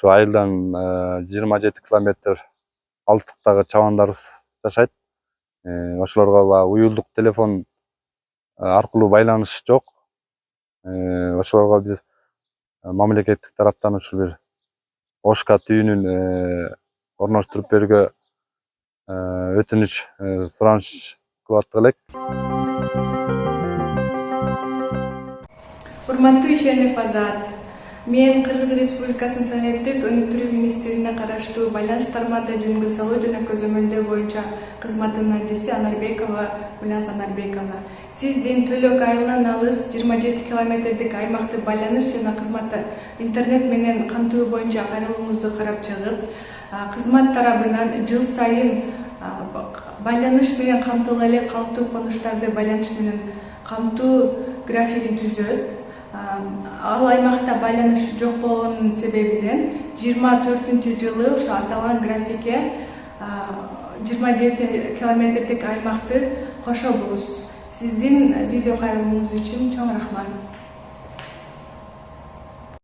Ушу айылдан 27 километр алыстыктагы чабандарыбыз жашайт. Ошолорго баягы уюлдук телефон аркылуу байланыш жок. Ошолорго биз мамлекеттик тараптан ушул бир ошка түйүнүн орноштуруп берүүгө өтүнүч сураныш кылып аттык элек. Урматтуу Ишенов Азат, мен Кыргыз Республикасынын Санариптик өнүктүрүү министрлигине караштуу байланыш тармагында жөнгө салуу жана көзөмөлдөө боюнча кызматтын адиси Анарбекова Гүлназ Анарбековна. Сиздин Төлөк айылынан алыс 27 километрдик аймакты байланыш жана кызматты интернет менен камтуу боюнча кайрылууңузду карап чыгып, кызмат тарабынан жыл сайын байланыш менен камтыла элек калктуу конуштарды байланыш менен камтуу графигин түзөт. Ал аймакта байланыш жок болгонунун себебинен 24-жылы ошо аталган графикке 27 километрдик аймакты кошобуз. Сиздин видео кайрылууңуз үчүн чоң рахмат.